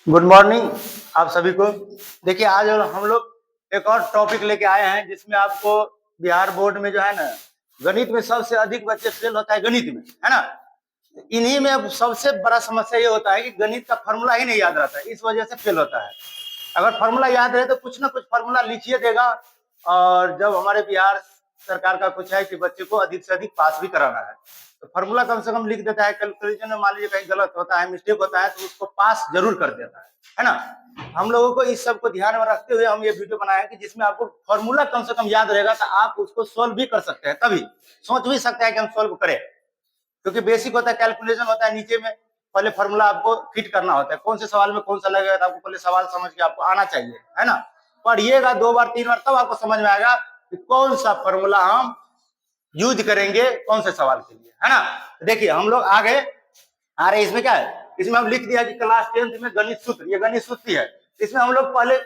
Good morning आप सभी को। देखिए आज हम लोग एक और टॉपिक लेके आए हैं जिसमें आपको बिहार बोर्ड में जो है ना गणित में सबसे अधिक बच्चे फेल होता है गणित में, है ना। इन्हीं में अब सबसे बड़ा समस्या ये होता है कि गणित का फॉर्मूला ही नहीं याद रहता है, इस वजह से फेल होता है। अगर फॉर्मूला याद रहे तो कुछ ना कुछ फॉर्मूला लिखिए देगा। और जब हमारे बिहार सरकार का कुछ है कि बच्चे को अधिक से अधिक पास भी कराना है तो फॉर्मूला कम से कम लिख देता है। कैलकुलेशन में मान लीजिए कहीं गलत होता है, मिस्टेक होता है तो उसको पास जरूर कर देता है ना। हम लोगों को इस सब को ध्यान में रखते हुए हम ये वीडियो बनाए कि जिसमें आपको फॉर्मूला कम से कम याद रहेगा तो आप उसको सोल्व भी कर सकते हैं, तभी सोच भी सकते हैं कि हम सोल्व करें। क्योंकि बेसिक होता है, कैलकुलेशन होता है, नीचे में पहले फॉर्मूला आपको फिट करना होता है, कौन से सवाल में कौन सा लगेगा तो आपको पहले सवाल समझ के आपको आना चाहिए, है ना। पढ़िएगा 2 बार 3 बार तब आपको समझ में आएगा कि कौन सा फॉर्मूला हम यूज करेंगे कौन से सवाल के लिए, है ना। देखिए हम लोग आगे आ रहे, इसमें क्या है, इसमें हम लिख दिया कि क्लास 10th में गणित सूत्र, ये गणित सूत्र है। इसमें हम लोग पहले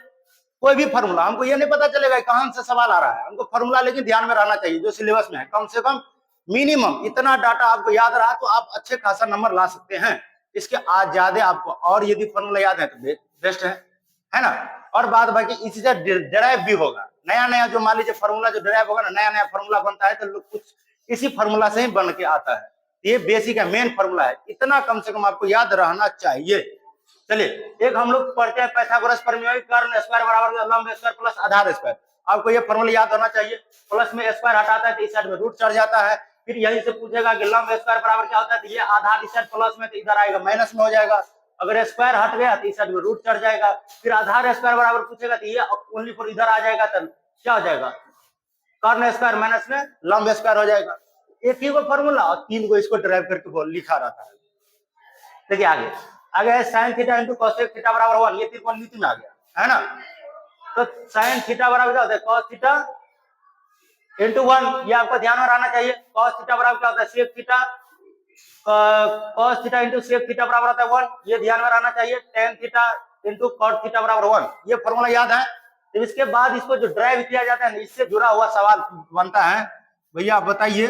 कोई भी फॉर्मूला, हमको ये नहीं पता चलेगा कहां से सवाल आ रहा है, हमको फॉर्मूला लेकिन ध्यान में रहना चाहिए जो सिलेबस में है। कम से कम मिनिमम इतना डाटा आपको याद रहा तो आप अच्छे खासा नंबर ला सकते हैं। इसके आज ज्यादा आपको और यदि फॉर्मूला याद है तो बेस्ट है ना। और बात बाकी इसी से डिराइव भी होगा, नया नया जो मान लीजिए फॉर्मूला जो डिराइव होगा ना, नया नया फॉर्मूला बनता है तो कुछ इसी फॉर्मूला से ही बन के आता है। ये बेसिक है, मेन फॉर्मूला है, इतना कम से कम आपको याद रहना चाहिए। चलिए एक हम लोग पढ़ते हैं पाइथागोरस प्रमेय, कर्ण स्क्वायर बराबर लंब स्क्वायर प्लस आधार स्क्वायर। आपको ये फॉर्मूला याद होना चाहिए। प्लस में स्क्वायर हटाता है तो इस साइड में रूट चढ़ जाता है। फिर यहीं से पूछेगा कि लंब स्क्वायर बराबर क्या होता है, तो ये आधार इस साइड प्लस में तो इधर आएगा माइनस में हो जाएगा। अगर स्क्वायर हट गया तो इस साइड में रूट चढ़ जाएगा। फिर आधार स्क्वायर बराबर पूछेगा तो ये ओनली फॉर इधर आ जाएगा, तो क्या हो जाएगा, कर्ण स्क्वायर माइनस में लंब स्क्वायर हो जाएगा। एक ही को फॉर्मूला और 3 को इसको ड्राइव करके लिखा रहता है। देखिए आगे आगे है sine theta into cosec theta बराबर 1, ये त्रिकोणमिति में आ गया, है ना। तो साइन थीटा बराबर क्या होता है, कॉस थीटा इंटू 1, ये आपको ध्यान में रहना चाहिए। कॉस थीटा बराबर क्या होता है, sec theta, cos theta into sec theta बराबर होता है 1, ये ध्यान में रहना चाहिए। Tan theta into cot theta बराबर 1, ये फॉर्मूला याद है। तो इसके बाद इसको जो ड्राइव किया जाता है इससे जुड़ा हुआ सवाल बनता है। भैया आप बताइए,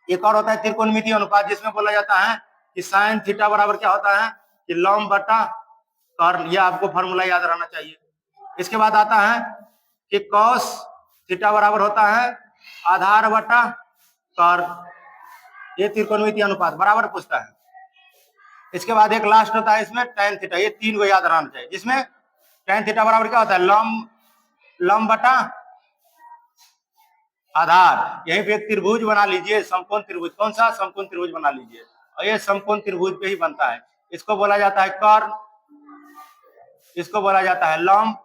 एक और होता है त्रिकोणमिति अनुपात, जिसमें बोला जाता है कि साइन थीटा बराबर क्या होता है कि लंब बटा कर्ण, ये आपको फॉर्मूला याद रहना चाहिए। इसके बाद आता है कि कॉस थीटा बराबर होता है आधार बटा कर्ण, ये त्रिकोणमिति अनुपात बराबर पूछता है। इसके बाद एक लास्ट होता है इसमें tan थीटा, ये 3 को याद रहना चाहिए, जिसमें tan थीटा बराबर क्या होता है लंब बटा आधार। यहीं पे एक त्रिभुज बना लीजिए, समकोण त्रिभुज, कौन सा समकोण त्रिभुज बना लीजिए, और ये समकोण त्रिभुज पे ही बनता है। इसको बोला जाता है कर्ण, इसको बोला जाता है लंब,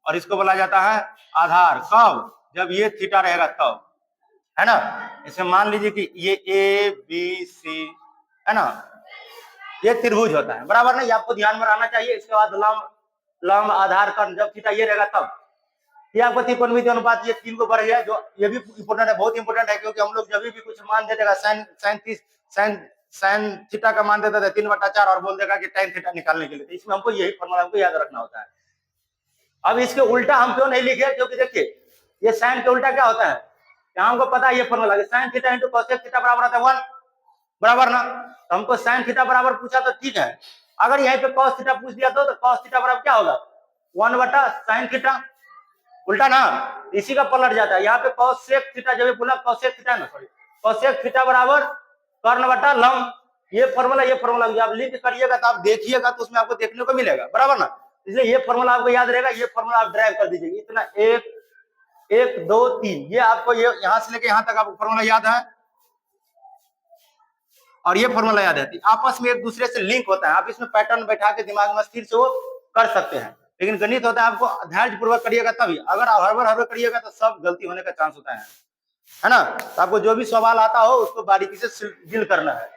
और इसको बोला जाता है आधार। कब, जब ये थीटा रहेगा तब, है ना। इसमें मान लीजिए कि ये ए बी सी, है ना, ये त्रिभुज होता है, बराबर नहीं, आपको ध्यान में रहना चाहिए। इसके बाद लंब आधार कर्ण, जब थीटा ये रहेगा तब, ये आपको त्रिकोणमिति अनुपात, ये 3 को बढ़ गया, जो ये भी इंपोर्टेंट है, बहुत इंपोर्टेंट है। क्योंकि हम लोग जब भी कुछ मान दे देगा साइन थीटा का मान देता था 3/4 और बोल देगा कि tan थीटा निकालने के लिए, तो इसमें हमको यही फॉर्मूला हमको याद रखना होता है। अब इसके उल्टा हम क्यों नहीं लिखे, क्योंकि देखिए ये साइन के उल्टा क्या होता है, हमको पता है ये formula, sine theta into cosec theta बराबर होता है 1, बराबर ना। तो हमको साइन थीटा बराबर पूछा तो ठीक है, अगर यहीं पे कॉस थीटा पूछ दिया तो कॉस थीटा बराबर क्या होगा 1/sin थीटा, उल्टा ना, इसी का पलट जाता है। यहाँ पे कोसेक थीटा, जब बोला कोसेक थीटा ना, सॉरी, कोसेक थीटा बराबर कर्ण बटा लंब, ये फॉर्मूला आप लिख करिएगा तो आप देखिएगा तो उसमें आपको देखने को मिलेगा, बराबर ना। इसलिए ये फॉर्मूला आपको याद रहेगा, ये फॉर्मूला आप ड्राइव कर दीजिए, इतना 1 1 2 3, ये आपको ये यहां से लेके यहां तक आपको फॉर्मूला याद है, और ये फॉर्मूला याद है, आपस में एक दूसरे से लिंक होता है। आप इसमें पैटर्न बैठा के दिमाग में स्थिर से वो कर सकते हैं। लेकिन गणित होता है, आपको धैर्य पूर्वक करिएगा तभी, अगर आप हड़बड़ करिएगा तो सब गलती होने का चांस होता है ना। तो आपको जो भी सवाल आता हो उसको बारीकी से डील करना है।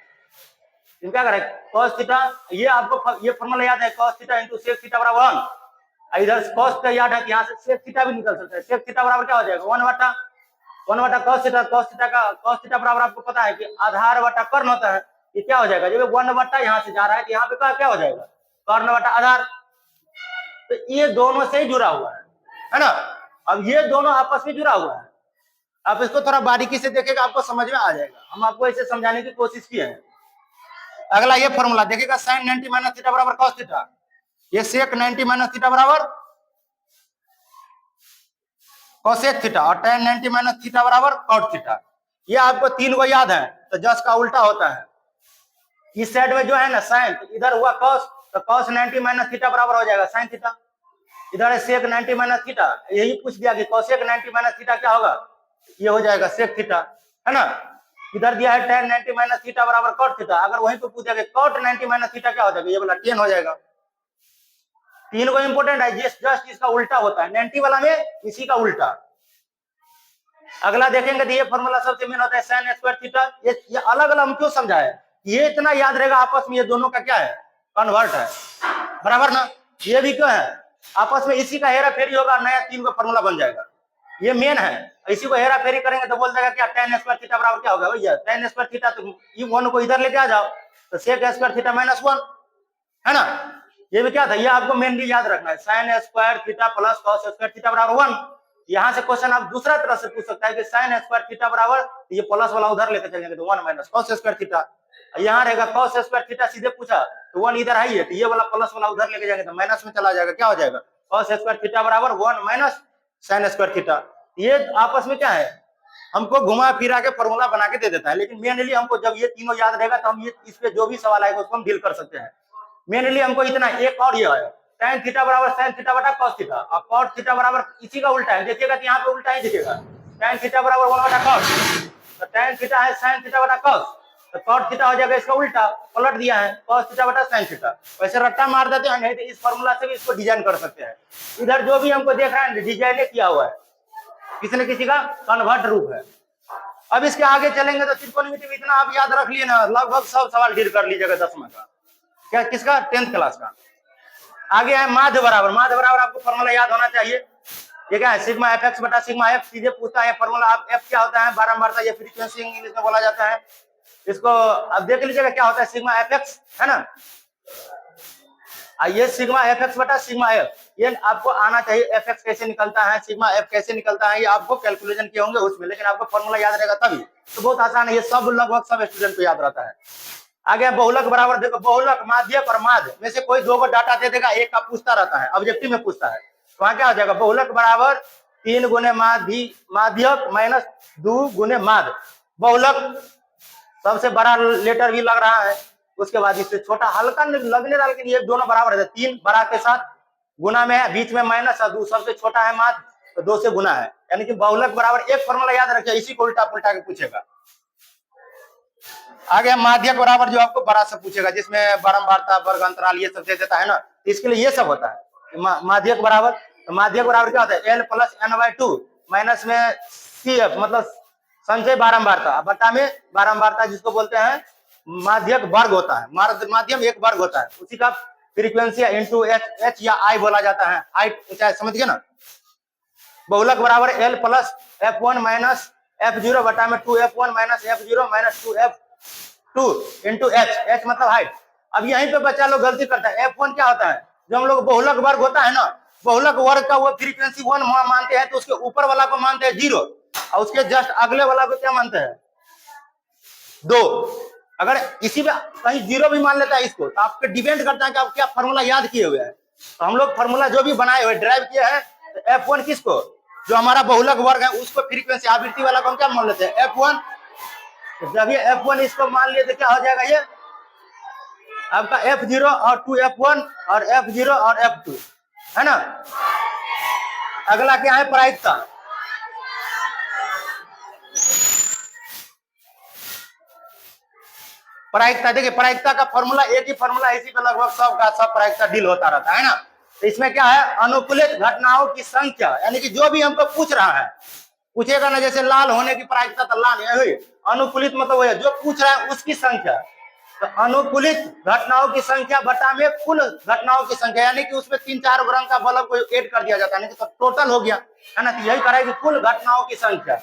क्या करें, cos थीटा, ये आपको ये फॉर्मूला याद है, cos theta into sec theta बराबर 1, इधर cos का याद है कि यहाँ से sec थीटा भी निकल सकता है। sec थीटा बराबर क्या हो जाएगा 1/1 cos थीटा, cos थीटा का cos थीटा बराबर आपको पता है कि आधार बटा कर्ण होता है। ये क्या हो जाएगा, जब 1 यहाँ से जा रहा है तो यहाँ पे क्या हो जाएगा, कर्ण बटा आधार। तो ये दोनों से ही जुड़ा हुआ है ना। अब ये दोनों आपस में जुड़ा हुआ है, आप इसको थोड़ा बारीकी से देखेगा आपको समझ में आ जाएगा। हम आपको ऐसे समझाने की कोशिश किए हैं। अगला ये फॉर्मूला देखिएगा, sin 90 माइनस थीटा बराबर cos थीटा, ये सेक 90 माइनस थीटा बराबर कोसेक थीटा और tan 90 माइनस थीटा बराबर कॉट थीटा। ये आपको तीन को याद है, तो जस का उल्टा होता है। इस साइड में जो है ना साइन, तो इधर हुआ कॉस, तो कॉस 90 माइनस थीटा बराबर हो जाएगा साइन थीटा। इधर है सेक 90 माइनस थीटा, यही पूछ दिया कि कोसेक 90 माइनस थीटा क्या होगा, ये हो जाएगा सेक थीटा, है ना। इधर दिया है tan 90 माइनस थीटा बराबर कॉट थीटा, अगर वहीं पे पूछा कि कॉट 90 माइनस थीटा क्या हो जाएगा, ये वाला tan हो जाएगा। तीन को इंपोर्टेंट है, जस्ट इसका उल्टा होता है 90 वाला में, इसी का उल्टा। अगला देखेंगे तो ये फॉर्मूला सबसे मेन होता है साइन स्क्वायर थीटा। ये अलग अलग हम क्यों समझाए, ये इतना याद रहेगा आपस में, ये दोनों का क्या है, कन्वर्ट है, बराबर ना। ये भी क्यों है, आपस में इसी का हेरा फेरी होगा, नया तीन का फॉर्मूला बन जाएगा, ये मेन है। इसी को हेरा फेरी करेंगे तो बोल देगा क्या, tan स्क्वायर थीटा बराबर क्या होगा भैया, tan स्क्वायर थीटा, तो ये वन को इधर लेके आ जाओ, तो सेक स्क्वायर थीटा माइनस 1, है ना। ये भी क्या था, ये आपको मेनली याद रखना है, sine square theta plus cos square theta बराबर 1। यहाँ से क्वेश्चन आप दूसरा तरह से पूछ सकता है कि साइन स्क्वायर थीटा बराबर, ये प्लस वाला उधर लेकर चलेंगे तो 1 माइनस कॉस स्क्वायर थीटा। यहाँ रहेगा कॉस स्क्वायर थीटा, सीधे पूछा तो 1 इधर आई है, तो ये वाला प्लस वाला उधर लेके जाएंगे तो माइनस में चला जाएगा, क्या हो जाएगा, कॉस स्क्वायर थीटा बराबर 1 माइनस साइन स्क्वायर थीटा। ये आपस में क्या है, हमको घुमा फिरा के फॉर्मूला बना के दे देता है, लेकिन मेनली हमको जब ये तीनों याद रहेगा तो हम ये इस पे जो भी सवाल आएगा उसको हम डील कर सकते हैं। मेनली हमको इतना, एक और ये है tan थीटा बराबर साइन थीटा बटा cos थीटा, और cot थीटा बराबर इसी का उल्टा है, देखिएगा तो यहाँ पे उल्टा ही दिखेगा, tan थीटा बराबर 1 बटा cos, तो tan थीटा है sin थीटा बटा cos, तो cot थीटा हो जाएगा इसका उल्टा, पलट दिया है cos थीटा बटा sin थीटा। वैसे रट्टा मार देते हैं, नहीं तो इस फॉर्मूला से भी इसको डिजाइन कर सकते हैं। इधर जो भी हमको देख रहा है डिजाइन किया हुआ है, किसी न किसी का कन्वर्ट रूप है। अब इसके आगे चलेंगे तो त्रिकोणमिति में इतना आप याद रख लिए ना, लगभग सब सवाल डील कर लीजिएगा 10वां का, क्या किसका, 10th क्लास का। आगे है माध्य बराबर, माध्य बराबर आपको फॉर्मूला याद होना चाहिए। ये क्या है, सिग्मा एफ एक्स बटा सिग्मा एफ, सीधे पूछता है फॉर्मूला। आप एफ क्या होता है, बारंबारता, ये फ्रीक्वेंसी इंग्लिश में बोला जाता है। इसको अब देख लीजिएगा क्या होता है, सिग्मा एफ एक्स, है ना। ये सिग्मा एफ एक्स बटा सिग्मा एफ, ये आपको आना चाहिए। एफ एक्स कैसे निकलता है, सिग्मा एफ कैसे निकलता है, ये आपको कैलकुलेशन किए होंगे उसमें, लेकिन आपको फॉर्मूला याद रहेगा तभी, तो बहुत आसान है, ये सब लगभग सब स्टूडेंट को याद रहता है। आगे बहुलक बराबर, देखो बहुलक माध्यक और माध्य में से कोई दो को डाटा दे देगा, एक का पूछता रहता है, ऑब्जेक्टिव में पूछता है, तो वहां क्या हो जाएगा, बहुलक बराबर 3 गुने माध्यक माइनस 2 गुने माध्य। बहुलक सबसे बड़ा लेटर भी लग रहा है, उसके बाद इससे छोटा हल्का लगने वाला, लेकिन ये दोनों बराबर है, 3 बड़ा के साथ गुना में है, बीच में माइनस है, 2 सबसे छोटा है माध्य, तो 2 से गुना है, यानी कि बहुलक बराबर, एक फॉर्मूला याद रखिए, इसी को उल्टा पुल्टा के पूछेगा। आगे माध्यक बराबर जो आपको बड़ा से पूछेगा, जिसमें बारंबारता, वर्ग अंतराल ये सब दे देता है ना, इसके लिए ये सब होता है। माध्यक बराबर, तो माध्यक बराबर क्या होता है, L plus N by 2 minus में सी एफ, मतलब संचय बारंबारता बटा में बारंबारता, जिसको बोलते हैं माध्यक वर्ग होता है, माध्यम एक वर्ग होता है, उसी का फ्रीक्वेंसी इंटू एच या आई बोला जाता है, आई चाहे समझ गए ना। बहुलक बराबर L plus F1 minus F0 बटा में 2F1 minus F0 minus 2F2 into H मतलब हाइट। अब यहीं पे बच्चा लोग गलती करता है, F1 क्या होता है, जो हम लोग बहुलक वर्ग होता है ना, बहुलक वर्ग का वो फ्रीक्वेंसी 1 मानते हैं, तो उसके ऊपर वाला को मानते हैं 0, और उसके जस्ट अगले वाला को क्या मानते हैं, 2। अगर इसी में कहीं 0 भी मान लेता है इसको, तो आपके डिपेंड करता है कि आप क्या फॉर्मूला याद किए हुए हैं। तो हम लोग फॉर्मूला जो भी बनाए हुए ड्राइव किए हैं, तो F1 किसको, जो हमारा बहुलक वर्ग है उसको फ्रीक्वेंसी आवृत्ति वाला को हम क्या मान लेते हैं, F1। तो जब ये F1 इसको मान लिए तो क्या हो जाएगा, ये आपका F0 और 2F1 और F0 और F2, है ना। अगला क्या है, प्रायिकता। प्रायिकता देखिए, प्रायिकता का फॉर्मूला एक ही फॉर्मूला, इसी पे लगभग सब का सब प्रायिकता डील होता रहता है ना। तो इसमें क्या है, अनुकूलित घटनाओं की संख्या, यानी कि जो भी हमको पूछ रहा है, पूछेगा ना, जैसे लाल होने की प्रायिकता, तो लाल है, अनुकूलित मतलब वो है जो पूछ रहा है उसकी संख्या, तो अनुकूलित घटनाओं की संख्या बटा में कुल घटनाओं की संख्या, यानी कि उसमें 3-4 रंग का बल्ब को ऐड कर दिया जाता है, तो टोटल हो गया, है ना। तो यही करेगा कि कुल घटनाओं की संख्या।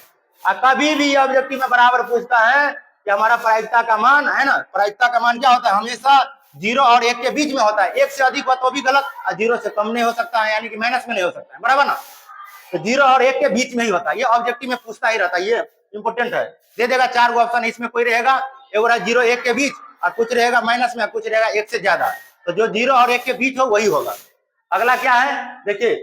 कभी भी ऑब्जेक्टिव में बराबर पूछता है कि हमारा प्रायिकता का मान, है ना, प्रायिकता का मान क्या होता है, हमेशा 0 और 1 के बीच में होता है, 1 से अधिक हो तो भी गलत, 0 से कम नहीं हो सकता है, यानी कि माइनस में नहीं हो सकता है, बराबर ना। तो 0 और 1 के बीच में ही होता है, ये ऑब्जेक्टिव में पूछता ही रहता है, ये इंपोर्टेंट है। दे देगा 4 ऑप्शन, इसमें कोई रहेगा 0 1 के बीच, और कुछ रहेगा माइनस में, कुछ रहेगा 1 से ज्यादा। तो जो 0 और 1 के बीच हो वही होगा। अगला क्या है, देखिए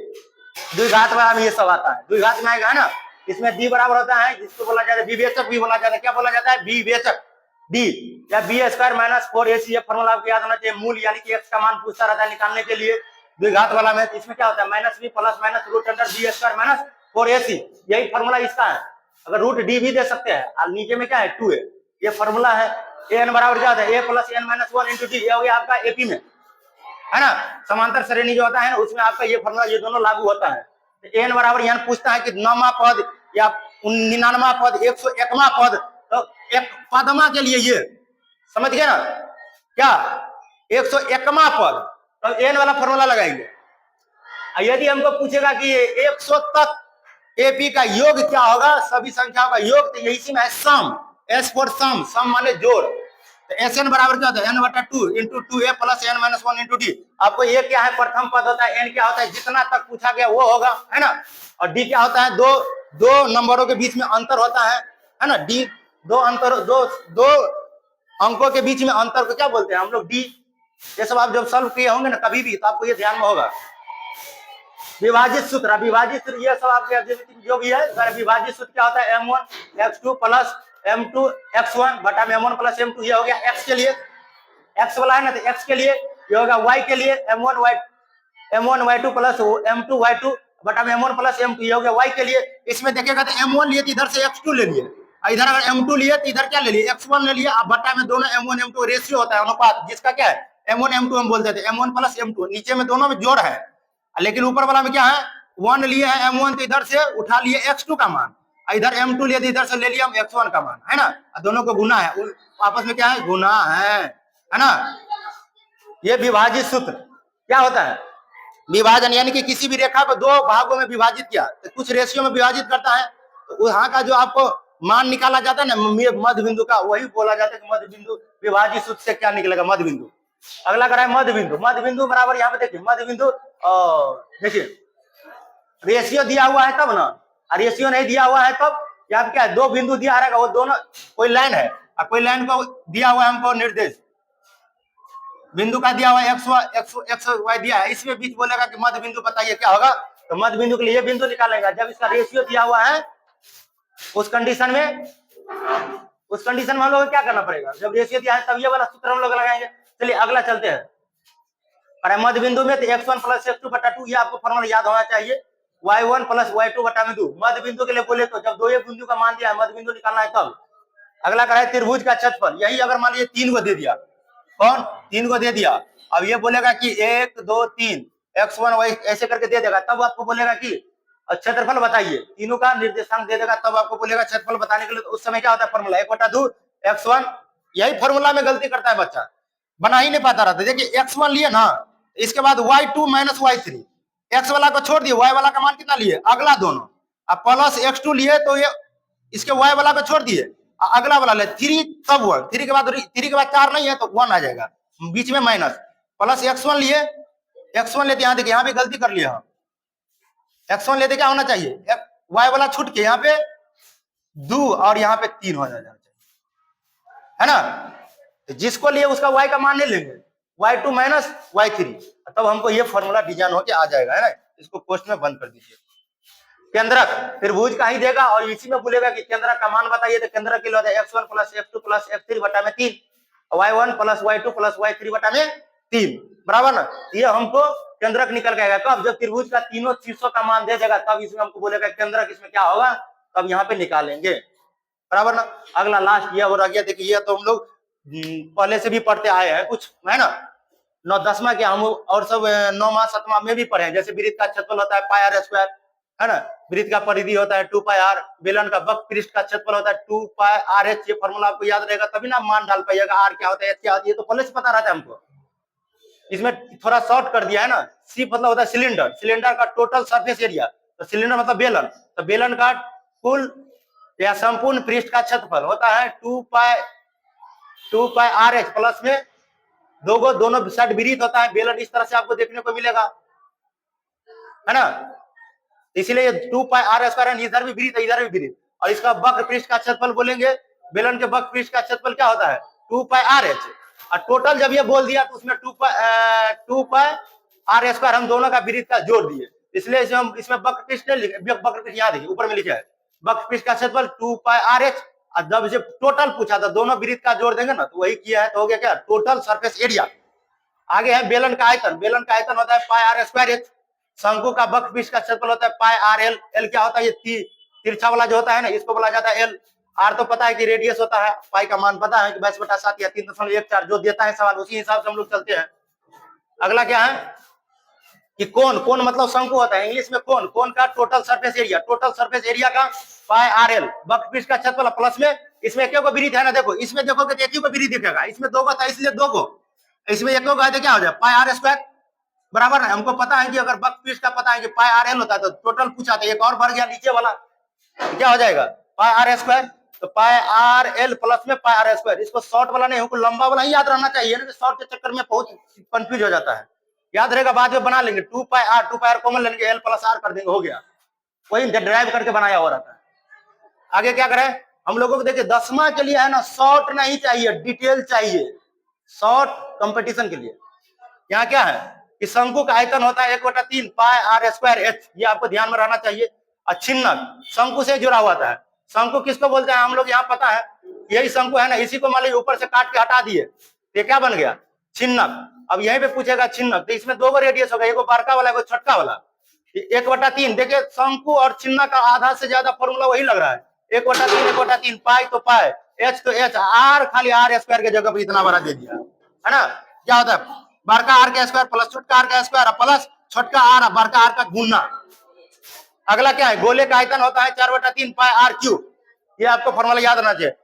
द्विघात वाला में ये सब आता है, द्विघात में आएगा है ना, इसमें डी बराबर होता है जिसको बोला जाता है विवेचक भी बोला जाता है, क्या बोला जाता है, विवेचक डी या बी स्क्वायर माइनस 4ac। ये फॉर्मूला आपको याद होना चाहिए, मूल यानी कि x का मान पूछता रहता है निकालने के लिए द्विघात वाला में। इसमें क्या होता है minus B plus minus root under B square minus 4ac, यही फॉर्मूला इसका है। अगर रूट डी भी दे सकते हैं और नीचे में क्या है 2a, ये फॉर्मूला है। एन बराबर क्या होता है, a plus N minus 1 into D, ये हो गया आपका एपी में, है ना, समांतर श्रेणी जो होता है ना उसमें आपका ये फॉर्मूला ये दोनों लागू होता है। एन बराबर यहाँ पूछता है कि 9वां पद या 99वां पद 101वां पद, तो एक पदमा के लिए ये समझ गए ना क्या, 101वां पद, तो एन वाला फॉर्मूला लगाएंगे। यदि हमको पूछेगा कि 100 तक एपी का योग क्या होगा, सभी संख्याओं का योग, तो यही में है सम, एस फॉर सम, सम माने जोड़। तो एस एन बराबर क्या होता है, एन बटा 2 into 2a plus N minus 1 into D. आपको ये क्या है प्रथम पद होता है, एन क्या होता है जितना तक पूछा गया वो होगा, है ना, और डी क्या होता है दो नंबरों के बीच में अंतर होता है ना, डी दो अंकों के बीच में अंतर को क्या बोलते हैं हम लोग, डी। ये सब आप जब सॉल्व किए होंगे ना कभी भी तो आपको ये ध्यान में होगा। विभाजित सूत्र, विभाजित सूत्र ये सब आपके जो भी है, विभाजित सूत्र क्या होता है, m1 x2 plus m2 x1 बटा में m1 प्लस m2, ये हो गया x के लिए, x वाला है ना, तो x के लिए ये होगा y के लिए m1 y2 plus m2 y2 बटा में m1 प्लस m2, ये हो गया y के लिए। इसमें देखिएगा तो m1 लिए तो इधर से x2 ले लिए, इधर अगर m2 लिए तो इधर क्या ले लिए x1 ले लिए, अब बटा में दोनों m1 m2 रेशियो होता है, अनुपात, जिसका क्या है m1 m2 हम बोलते थे, m1 प्लस m2, नीचे में दोनों में जोड़ है, लेकिन ऊपर वाला में क्या है 1 लिए है m1, तो इधर से उठा लिए x2 का मान, इधर m2 लिए तो इधर से ले लिया हम x1 का मान, है ना, दोनों को गुना है, आपस में क्या है गुना है ना। ये विभाजित सूत्र क्या होता है, विभाजन, यानी कि किसी भी रेखा को दो भागों में विभाजित किया तो कुछ रेशियो में विभाजित करता है, तो वहां का जो आपको मान निकाला जाता है ना मध्य बिंदु का, वही बोला जाता है कि मध्य बिंदु। विभाजित सूत्र से क्या निकलेगा, मध्य बिंदु। अगला करा है मध्य बिंदु, मध्य बिंदु बराबर यहाँ पे देखिए मध्य बिंदु, देखिए रेशियो दिया हुआ है तब ना, रेशियो नहीं दिया हुआ है तब यहाँ पे क्या है, दो बिंदु दिया रहेगा, वो दोनों कोई लाइन है और कोई लाइन को दिया हुआ है हमको निर्देश, बिंदु का दिया हुआ है एक्स वाई दिया है, इसमें बीच बोलेगा कि मध्य बिंदु बताइए क्या होगा, तो मध्य बिंदु के लिए ये बिंदु निकालेगा जब इसका रेशियो दिया हुआ है, उस कंडीशन में हम लोग क्या करना पड़ेगा, जब रेशियो दिया है तब ये वाला सूत्र हम लोग लगाएंगे। चलिए अगला चलते हैं, और मध्य बिंदु में तो x1 प्लस x2 बटा 2, ये आपको फॉर्मूला याद होना चाहिए, y1 प्लस y2 बटा में 2। मध्य बिंदु के लिए बोले तो जब दो एक बिंदु का मान दिया है मध्य बिंदु निकालना है तब। अगला करा है त्रिभुज का क्षेत्रफल, यही अगर मान लीजिए 3 को दे दिया, कौन 3 को दे दिया, अब ये बोलेगा कि 1 2 3 x1 y ऐसे करके दे देगा, तब आपको बोलेगा कि क्षेत्रफल बताइए, तीनों का निर्देशांक दे देगा, तब आपको बोलेगा क्षेत्रफल बताने के लिए। तो उस समय क्या होता है फॉर्मूला 1/2 x1, यही फॉर्मूला में गलती करता है बच्चा, बना ही नहीं पाता रहता। देखिए x1 लिए ना, इसके बाद y2 माइनस y3, x वाला को छोड़ दिए, y वाला का मान कितना लिए अगला दोनों, अब प्लस x2 लिए तो ये इसके y वाला को छोड़ दिए, अगला वाला ले 3 तब 1, 3 के बाद 4 नहीं है तो 1 आ जाएगा, बीच में माइनस, प्लस x1 लिए, x1 लेते यहाँ देखिए यहाँ भी गलती कर लिया हम, x1 लेते क्या होना चाहिए y वाला छूट के यहाँ पे 2 और यहाँ पे 3 हो जाना चाहिए, है ना, जिसको लिए उसका y का मान नहीं लेंगे, y2 माइनस y3, तब हमको ये फॉर्मूला डिजाइन होके आ जाएगा, है ना। इसको क्वेश्चन में बंद कर दीजिए। केंद्रक त्रिभुज का ही देगा और इसी में बोलेगा कि केंद्रक का मान बताइए, तो केंद्रक के लिए x1 plus x2 plus x3 बटा में 3, y1 plus y2 plus y3 बटा में 3, बराबर ना। ये हमको केंद्रक निकल के आएगा कब, जब त्रिभुज का तीनों शीर्षों का मान दे देगा, तब इसमें हमको बोलेगा केंद्रक इसमें क्या होगा, तब यहाँ पे निकालेंगे, बराबर ना। अगला लास्ट ये और आ गया, देखिए ये तो हम लोग पहले से भी पढ़ते आए हैं कुछ, है ना, 9 10वां के हम और सब 9वां 7वां में भी पढ़े हैं। जैसे वृत्त का क्षेत्रफल होता है पाई आर स्क्वायर, है ना, वृत्त का परिधि होता है 2 पाई आर, बेलन का वक्र पृष्ठ का क्षेत्रफल होता है 2 पाई आर एच, ये फॉर्मूला आपको याद रहेगा तभी ना मान डाल पाइएगा, आर क्या होता है एच क्या होती है, तो पहले से पता रहता है हमको। इसमें थोड़ा शॉर्ट कर दिया है ना, सी मतलब होता है सिलेंडर, सिलेंडर का टोटल सरफेस एरिया, तो सिलेंडर मतलब बेलन, तो बेलन का कुल या संपूर्ण पृष्ठ का क्षेत्रफल होता है 2 पाई आर एच, प्लस में दोनों साइड विरीत होता है बेलन, इस तरह से आपको देखने को मिलेगा, है ना। इसीलिए 2 पाई आर स्क्वायर, इधर भी विरीत है इधर भी विरीत, और इसका वक्र पृष्ठ का क्षेत्रफल बोलेंगे, बेलन के वक्र पृष्ठ का क्षेत्रफल क्या होता है 2 पाई आर एच, और टोटल जब ये बोल दिया तो उसमें 2 पाई आर स्क्वायर हम दोनों का वृत्त का जोड़ दिए, इसलिए इसमें वक्रपृष्ठ नहीं लिखे, वक्रपृष्ठ याद है ऊपर में लिखा है वक्रपृष्ठ का क्षेत्रफल 2 पाई आर एच। जब जब टोटल पूछा था दोनों वृत्त का जोड़ देंगे ना तो वही किया है, तो हो गया क्या टोटल सरफेस एरिया। आगे है बेलन का आयतन, बेलन का आयतन होता है पाई आर स्क्वायर एच। शंकु का वक्रपृष्ठ का क्षेत्रफल होता है पाई आर एल, एल क्या होता है ये तिरछा वाला जो होता है ना इसको बोला जाता है एल। आर तो पता है कि रेडियस होता है, पाई का मान पता है कि 22/7 या 3.14 जो देता है सवाल उसी हिसाब से हम लोग चलते हैं। अगला क्या है कि कोण, कोण मतलब शंकु होता है इंग्लिश में कोण, कोण का total surface area, total surface area का पाई आर एल, वक्रपृष्ठ का क्षेत्रफल प्लस में इसमें एक को वृत्त है ना, देखो इसमें देखोगे तो एक ही को वृत्त दिखेगा, इसमें दो को था इसलिए दो को, इसमें एक को तो क्या हो जाए पाई आर स्क्वायर बराबर है। हमको पता है कि अगर वक्रपृष्ठ का पता है कि पाई आर एल होता है तो टोटल पूछा था एक और भर गया नीचे वाला, क्या हो जाएगा पाई आर स्क्वायर, तो पाई आर एल प्लस में पाई आर स्क्वायर। इसको शॉर्ट वाला नहीं हमको लंबा वाला ही याद रहना चाहिए ना, शॉर्ट के चक्कर में बहुत कंफ्यूज हो जाता है, याद रहेगा बाद में बना लेंगे 2 पाई आर कॉमन लेंगे एल प्लस आर कर देंगे हो गया, वही ड्राइव करके बनाया हो रहता है। आगे क्या करें हम लोगों को, देखिए 10वां के लिए है ना शॉर्ट नहीं चाहिए डिटेल चाहिए, शॉर्ट कंपटीशन के लिए। यहाँ क्या है कि शंकु का आयतन होता है 1/3 पाई आर स्क्वायर एच, ये आपको ध्यान में रहना चाहिए। और छिन्नक शंकु से जुड़ा हुआ था, शंकु किसको बोलते हैं हम लोग यहाँ पता है, यही शंकु है ना, इसी को मान लीजिए ऊपर से काट के हटा दिए ये क्या बन गया छिन्नक। अब यहीं पे पूछेगा छिन्नक, तो इसमें दो रेडियस होगा, एक बड़का वाला एक छोटका वाला, 1/3। देखिए शंकु और छिन्नक का आधा से ज्यादा फॉर्मूला वही लग रहा है, 1/3 पाई तो पाई, एच तो एच, आर खाली आर स्क्वायर की जगह पर इतना बड़ा दे दिया है ना। क्या होता है बड़का आर का स्क्वायर प्लस छोटका आर का स्क्वायर प्लस छोटका आर बड़का आर का गुना। अगला क्या है गोले का आयतन होता है 4/3 पाई आर क्यूब, ये आपको फॉर्मूला याद रहना चाहिए।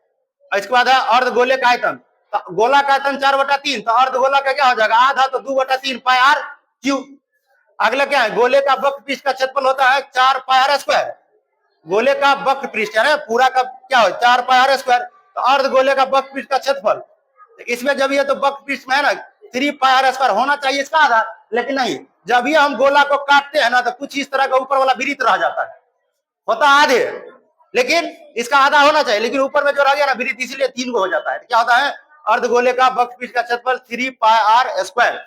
इसके बाद है अर्ध गोले का आयतन, तो गोला का आयतन 4/3, तो अर्ध गोला का क्या हो जाएगा आधा, तो 2/3 पाई आर क्यूब। अगला क्या है गोले का वक्रपृष्ठ का क्षेत्रफल होता है 4 पाई आर स्क्वायर, गोले का वक्रपृष्ठ है ना पूरा का क्या हो 4 पाई आर स्क्वायर, तो अर्ध गोले का वक्रपृष्ठ का क्षेत्रफल, इसमें जब ये तो वक्रपृष्ठ में है ना 3 पाई आर स्क्वायर होना चाहिए इसका आधा, लेकिन नहीं, जब ये हम गोला को काटते हैं ना तो कुछ इस तरह का ऊपर वाला वृत्त रह जाता है, होता आधे, लेकिन इसका आधा होना चाहिए, लेकिन ऊपर में जो रह गया ना वृत्त इसलिए 3 को हो जाता है। क्या होता है अर्ध गोले का वक्रपृष्ठ का क्षेत्रफल 3 पाई आर स्क्वायर।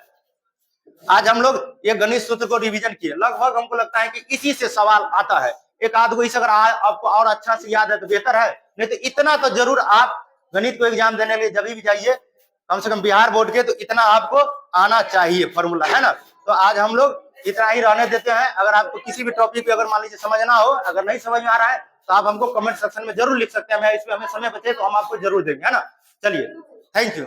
आज हम लोग ये गणित सूत्र को रिवीजन किए, लगभग हमको लगता है कि इसी से सवाल आता है, एक आध को इस अगर आपको और अच्छा से याद है तो बेहतर है, नहीं तो इतना तो जरूर आप गणित को एग्जाम देने के लिए जब भी जाइए कम से कम बिहार बोर्ड के, तो इतना आपको आना चाहिए फॉर्मूला है ना। तो आज हम लोग इतना ही रहने देते हैं, अगर आपको किसी भी टॉपिक पे अगर मान लीजिए समझना हो, अगर नहीं समझ में आ रहा है तो आप हमको कमेंट सेक्शन में जरूर लिख सकते हैं, मैं इसमें हमें समय बचे तो हम आपको जरूर देंगे है ना। चलिए थैंक यू।